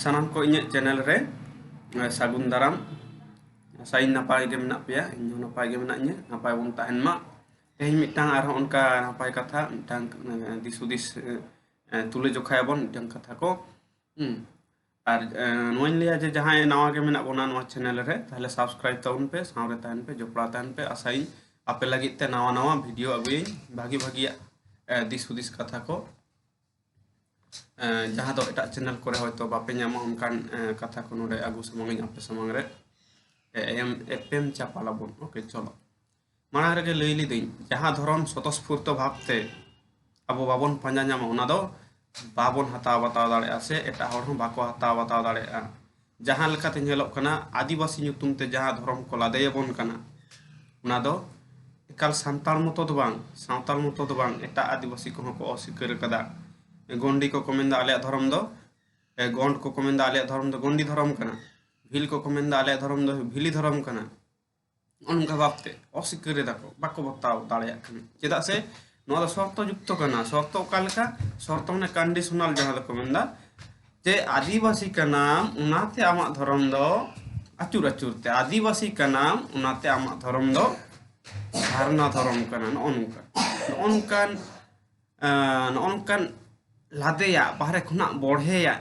सानाम को इᱧᱟᱹᱜ चैनल रे सागुन दाराम साइन नापाय गे मेना पेया इन नापाय गे मेनाᱧᱟ नापाय बन ताहेन मा तेहन मिटांग आर उनका नापाय कथा मिटांग दिसुदिस तुले जोखाया बन मिटांग कथा को और नोइन लिया जे जहां नवा गे मेना बोना नवा चैनल रे ताहले सब्सक्राइब ताउन पे सावरे ताहन पे जोपड़ा ताहन पे आसाई आपे लगित ते नवा नवा वीडियो अगुई भागी भागी दिसुदिस कथा को जहाँ दो एटा चैनल को तो बापे नाम उनकान कथा को नोडे आगु समंग आपे समंग रे एफएम चापाला बन ओके चलो माना रे लई लिदिन जहाँ धरम स्वतःस्फूर्त भावते अब बाबन पंजा नाम उना दो बाबन हताव बताव दाड़े से एटा हर हूं बाको हताव बताव दाड़े जहाँ लेकाते नेलोग कना आदिवासी ᱧᱩᱛᱩᱢ ते जहाँ धरम को लादेयबन कना उना दो एकाल सांताल मतो दो बांग सांताल मतो दो बांग एटा आदिवासी को अस्वीकार कदा गोंडी को मेंदा आले धर्म दो गोंड को मेंदा आले धर्म दो गोंडी धर्म कना भील को मेंदा आले धर्म दो भीली धर्म कना उनका बापते अस्वीकार दाको बाको बताव दाड़े चेदा से नोदा शर्त युक्त कना शर्त ओकालका शर्त माने कंडीशनल जहां दो मेंदा जे आदिवासी का नाम उनाते आमा धर्म दो अचुर अचुरते आदिवासी का नाम उनाते आमा धर्म दो धारणा धर्म कना नोनकान लादेया बाहरे खुना बढ़ेया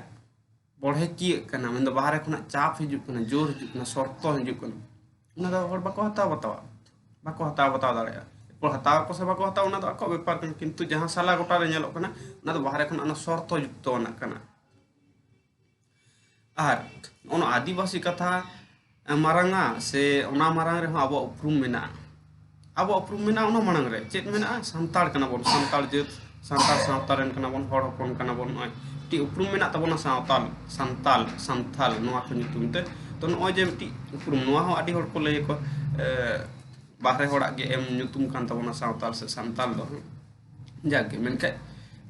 बढ़े की कना मेंदो बाहरे खुना चाप हिजुक कना जोर हिजुक कना शर्त हिजुक कना उना दो हर बाको हताव बताव दाड़ेया पर हताव को से बाको हताव उना दो आको व्यापार कना किंतु जहां साला गोटा रे नेलो कना उना दो बाहरे खुना शर्त युक्त ना कना आर उन आदिवासी कथा मारांगा से उना मारांग रे अब उपरुम मेना अब उपरुम मेना उना मारांग रे चेत मेना संताल कना बोन संताल जेत सांताल सावतारेन कना बोन हर हपन कना बोन नय टी उपरुम मेना तबोना सावताल संताल संथाल नोआ को ᱧᱩᱛᱩᱢ ते तो नय जे टी उपरुम नोआ हो आडी हर को लय को बाहरे हड़ा गे एम ᱧᱩᱛᱩᱢ कान तबोना सावताल से संताल दो जागे मेनके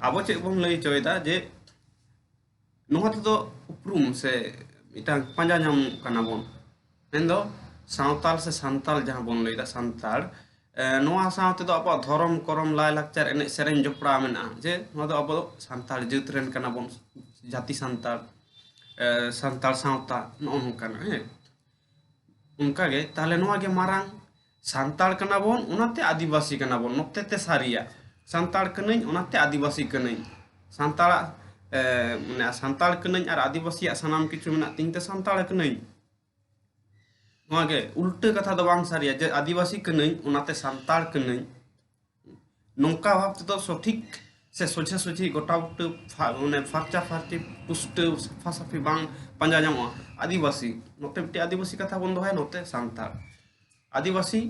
आबो चे बोन लय चोयदा जे नोआ तो उपरुम से मिटांग पांजा नाम कना बोन मेंदो सावताल से संताल जहां बोन लयदा संताल नोआ सावते दो अब धर्म करम लाय लाक्चर एने सेरेन जोपड़ा मेना जे नोआ दो अब संताल जेत रेन कना बोन जाति संताल संताल सावता नोन कना हे उनका गे ताले नोआ गे मारांग संताल कना बोन उनाते आदिवासी कना बोन नोते ते सारिया संताल कनई उनाते आदिवासी कनई संताल माने संताल कनई और आदिवासी सनाम किछु मेना तिंते संताल कनई उल्टे कथा दो बांग सारिया जे आदिवासी कनई उनाते संताल कनई नौका भाव तो सठिक से सोझे सोझी गोटा उल्टे माने फारचा फारची पुष्ट सफासफी बांग पंजा जामो आदिवासी नोते बिटी आदिवासी कथा बन दो है नोते संताल आदिवासी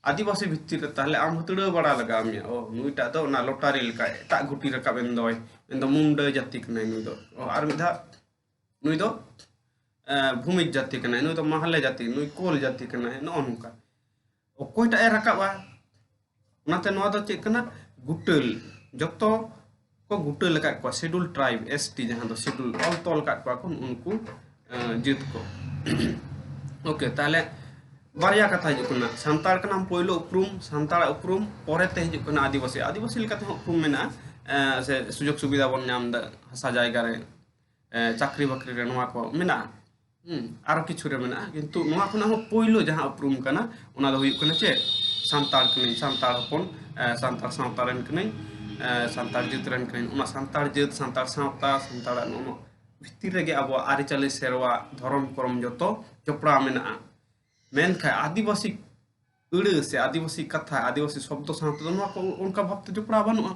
आदिवासी भित्तिर ताहले आम हतड़ बड़ा लगा मिया ओ नुईटा दो ना लोटारी लका एटा गुटी रकाब एन दो मुंड जाति कनई नुई दो आर मिधा नुई दो भूमिज जाति कना नुई तो महले जाति नुई कोल जाति कना नो नुका ओकोयटा ए रकाबा उनाते नोआ दो चेक कना गुटल जतो को गुटल लका को शेड्यूल ट्राइब एसटी जहां दो शेड्यूल ऑल तोल का को उनको जित को ओके ताले बारिया कथा हिजुक कना संताल कना पहिलो उपरुम संताल उपरुम परेते हिजुक कना आदिवासी आदिवासी लेकाते उपरुम मेना से सुजोग सुविधा बन नाम दा हसा जायगा रे चाकरी बाकरी रे नोआ को मेना आरो किछु रे मेना किंतु नोआ खुना हो पहिलो जहां उपरुम कना उना दो हुयुक कना चे संताल कने संताल हपन संताल सावतारेन कने संताल जितरेन कने उना संताल जित संताल सावता संताल नो भितिर रे गे अब आरिचाली सेरवा धर्म करम जतो जोपड़ा मेना मेनखा आदिवासी उड़ से आदिवासी कथा आदिवासी शब्द सावते नोआ को उनका भावते जोपड़ा बनुआ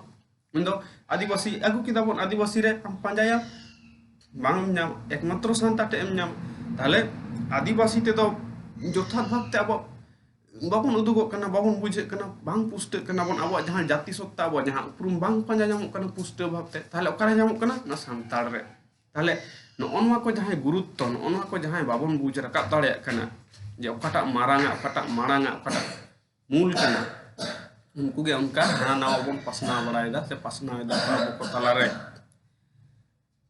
मेंदो आदिवासी अगु किदा बोन आदिवासी रे हम पांजाया बांग नाम एकमात्र संताटे एम नाम ताले आदिवासी ते तो जोथा भावते अब बाबन उदुगो कना बाबन बुझे कना बांग पुष्ट कना बोन अब जहां जाति सत्ता अब जहां उपरुम बांग पांजा जामो कना पुष्ट भावते ताले ओकारे जामो कना ना संताल रे ताले नोनवा को जहां गुरुत्व नोनवा को जहां बाबन बुझ रकाब दाड़े कना जे ओकाटा मारांगा ओकाटा मारांगा ओकाटा मूल कना उनको गे उनका हाना नाव बोन पसना बड़ायदा से पसनायदा अब को तला रे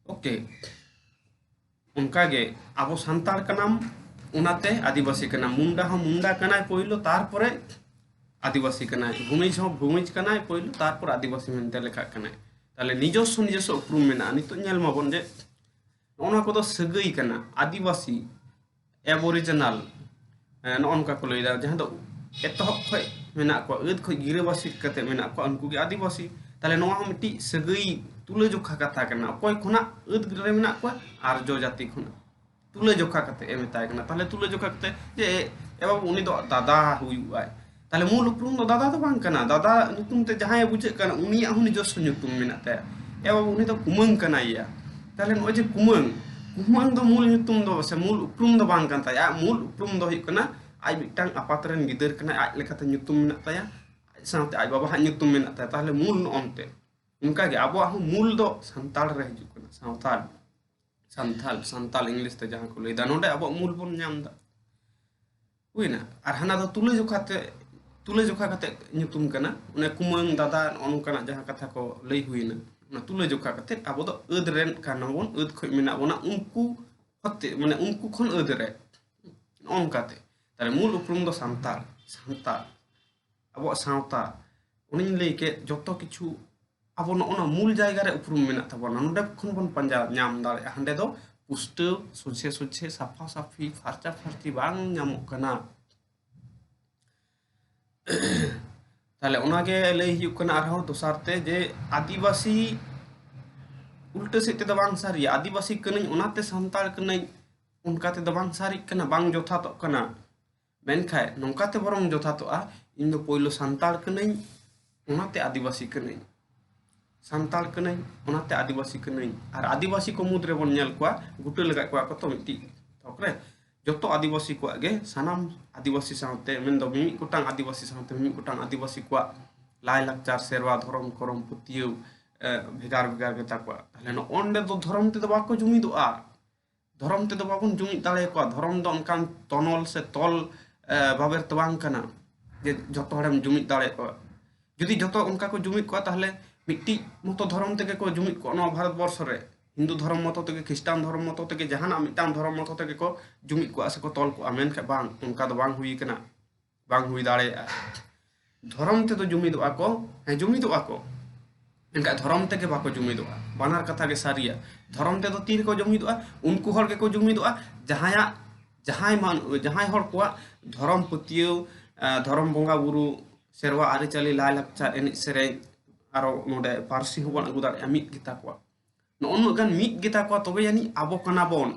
ओके उनका गे अब संताल कनाम उनाते आदिवासी कना मुंडा हो मुंडा कना पहिलो तार परे आदिवासी कना भूमिज हो भूमिज कना पहिलो तार पर आदिवासी मेनते लेखा कना ताले निजस्व उपरुम मेना नितो नेल माबन जे ᱱᱚᱜᱼᱚ ᱠᱚᱫᱚ ᱥᱟᱹᱜᱟᱹᱭ ᱠᱟᱱᱟ ᱟᱹᱫᱤᱵᱟᱹᱥᱤ ᱮᱵᱚᱨᱤᱡᱤᱱᱟल ᱱᱚᱜᱼᱚ ᱠᱚ ᱞᱟᱹᱭᱫᱟ ᱡᱟᱦᱟᱸ ᱫᱚ ᱮᱛᱚᱦᱚᱵ ᱠᱷᱚᱡ ᱢᱮᱱᱟᱜ ᱠᱚᱣᱟ ᱟᱹᱫ ᱠᱷᱚᱡ ᱜᱤᱨᱟᱹᱵᱟᱥᱤ ᱠᱟᱛᱮ ᱢᱮᱱᱟᱜ ᱠᱚᱣᱟ ᱩᱱᱠᱩ ᱜᱮ ᱟᱹᱫᱤᱵᱟᱹᱥᱤ ᱛᱟᱦᱞᱮ ᱱᱚᱣᱟ ᱦᱚᱸ ᱢᱤᱫᱴᱤᱡ ᱥᱟᱹᱜᱟᱹᱭ ᱛᱩᱞᱟᱹᱡᱚᱠᱷᱟ ᱠᱟᱛᱷᱟ ᱠᱟᱱᱟ ᱚᱠᱚᱭ ᱠᱷᱚᱱᱟᱜ ᱟᱹᱫ ᱨᱮ ᱢᱮᱱᱟᱜ ᱠᱚᱣᱟ ᱟᱨᱡᱚ ᱡᱟᱹᱛᱤ ᱠᱷᱚᱱᱟᱜ तुलजोखा मेताय ताले तुलजोखा जे ए बाबू उनी दो दादा हुई ताले मूल उपरूम दो दादा तो बांग कना दादा नुतुम ते जहां बुझे कना उनी हुन निजस्व नुतुम मेनाते ए बाबू उनी दो कुमंग कना या ताले नो जे कुमंग कुमंग दो मूल नुतुम दो से मूल उपरूम दो बांग कन ताया मूल उपरूम दो हुई कना आई मिटांग अपातरन गिदर कना आज लेकाते नुतुम मेनाताया साथे आज बाबा हा नुतुम मेनाताया ताले मूल नो ओनते उनका गे आबो हूं मूल दो संताल रे हिजु कना सावताल संथाल संताल इंग्लिश ते जहां को लैदा नोडे अब मूल बन नामदा हुईना और हाना दो तुलजोखा कते नुतुम कना उने कुमंग दादा ओनकाना जहां कथा को लई हुईना उना तुलजोखा कते अब दो अद रेन काना बोन अद खय मेना बोना उनकू हते माने उनकू खन अद रे ओनकाते तारे मूल उपरुम दो संताल संताल अब सावता उनी लई के जतो किछु अब नोना मूल जायगा रे उपरुम मेना तबना नोडे खन बन पंजा नाम दारे हांडे दो पुष्ट सुचे सुचे साफा साफी फारचा फारची बांग नामो कना ताले ओनागे लई हियु कना आरहो दोसारते जे आदिवासी उल्टे सेते द बांग सारी आदिवासी कनई ओनाते संताल कनई उनकाते द बांग सारी कना बांग जोथा तो कना मेनखाय नोंकाते बरम जोथा तो आ इन दो पोइलो संताल कनई ओनाते आदिवासी कनई संताल कनई ओनाते आदिवासी कनई और आदिवासी को मुद्रे बन नेल कोआ गुटे लगा कोआ को तो मिट्टी तोकरे जतो आदिवासी को आगे सानाम आदिवासी सावते मेन दो मिमी कोटांग आदिवासी सावते मिमी कोटांग आदिवासी को लाय लाकचार सेरवा धरम करम पुतियो भेगार भेगार गेता को ताले न ओंडे दो धरम ते दो बाको जुमिदोआ धरम ते दो बाबन जुमिद दाले को धरम दो अनकान तनल से तल बाबेर तो बांग कना जे जतो हरम जुमिद दाले को जदि जतो उनका को जुमिद को ताले मिट्टी मतो धर्म तक को जुमिद को भारत वर्ष रे हिंदू धर्म मतो तक ख्रिस्टान धर्म मतो तक जहाना मिटान धर्म मतो तक को जुमिद को आसे को तल को आमेन के बांग उनका दो बांग हुई कना बांग हुई दाड़े धर्म ते तो जुमिद को है जुमिद को इनका धर्म तक बाको जुमिद बानार कथा के सारिया धर्म ते तो तीर को जुमिद उनको हर के को जुमिद जहाया जहाय मान जहाय हर को धर्म पतियो धर्म बोंगा बुरु सेरवा आरि चाली लाय लाकचार एनि सेरे आरो नोडे पारसी होबन अगु दाड़े मिट गिता को नोन गान मिट गिता को तबे यानी आबो कना बोन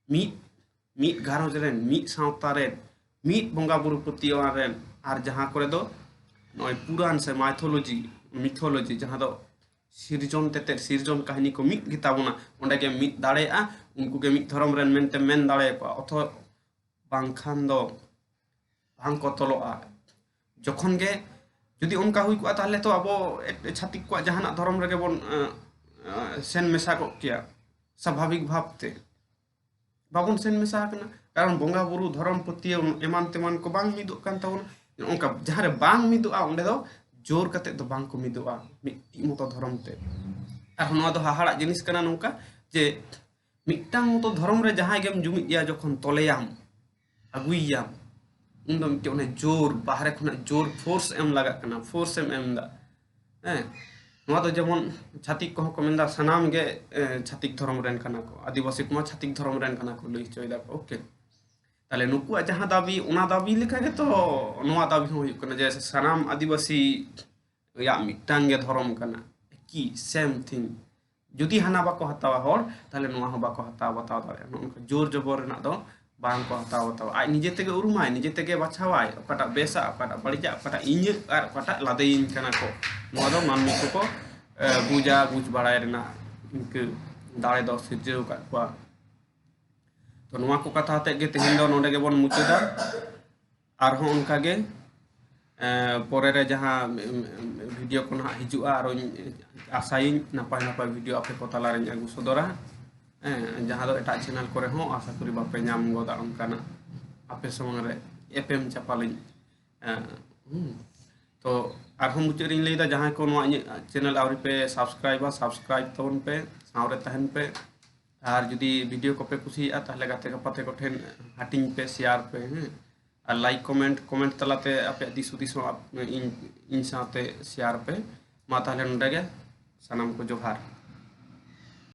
मिट घारोज रेन मिट सावता रेन मिट बोंगा बुरु पतियो रेन आर जहां करे दो नय पुराण से मिथोलॉजी जहां दो सिरजन तेते सिरजन कहानी को मिट गिता बोना ओंडे के मिट दाड़े आ उनको के मिट धर्म रेन मेनते मेन दाड़े को अथो बांखान दो बांग को तलोआ जखन गे जुदी उनका हुई को ताहले तो अब छातिक को जहाना धर्म रे बन सेन मेसा को किया स्वाभाविक भावते बाबन सेन मेसा कना कारण बोंगा बुरु धर्म पतिय एमान तेमान को बांग मिदो कान तावन उनका जहां रे बांग मिदो आ ओंडे दो जोर कते दो बांग को मिदो आ मिट्टी मतो धर्म ते आ नोआ दो हाहाड़ा जिनिस कना नोंका जे मिट्टांग मतो धर्म रे जहां गेम जुमिद या जखन तलेयाम अगुइयाम उन दो मिट्टी उन्हें जोर बाहर खुना जोर फोर्स एम लगा कना फोर्स एम दा नोआ दो जेमन छातिक को मेंदा सनाम गे छातिक धर्म रेन कना को आदिवासी को छातिक धर्म रेन कना को लई चोयदा को ओके ताले नुकु जहां दाबी उना दाबी लेखा गे तो नोआ दाबी हो कना जे सनाम आदिवासी या मिटांग गे धर्म कना की सेम थिंग जुदी हाना बाको हतावा होर ताले नोआ हो बाको हतावा बताव दारे उनका जोर जबर ना दो बांग को हताव बताव आज निजे तेगे उरुमाय निजे तेगे बाछावाय अकाटा बेसा अकाटा बड़िजा अकाटा इᱧ आर अकाटा लादेइन कना को नोआ दो मानमी को बुझा बुझ बाड़ाय रेना इनके दाड़े दो सिरजेव का को तो नोआ को कथा ते गे तेहिन दो नोडे गे बन मुचदा आर हो उनका गे परे रे जहां वीडियो को ना हिजुआ आरो आशाइन नापाय नापाय वीडियो आपे को ताला रे आगु सदरा जहां दो एटा चैनल करे हो आशा करी बापे नाम गोदा उनकाना आपे समंग रे एफएम चापालिन तो आरहम मुचरी लेदा जहां को नो चैनल आवरी पे सब्सक्राइब तवन पे सावरे तहन पे और जुदी वीडियो को पे कुसी आ ताहले गाते को पते को ठेन हाटिंग पे शेयर पे और लाइक कमेंट तलाते आपे दिसु इन साथे शेयर पे मा ताहले नडे गे सनम को जोहार।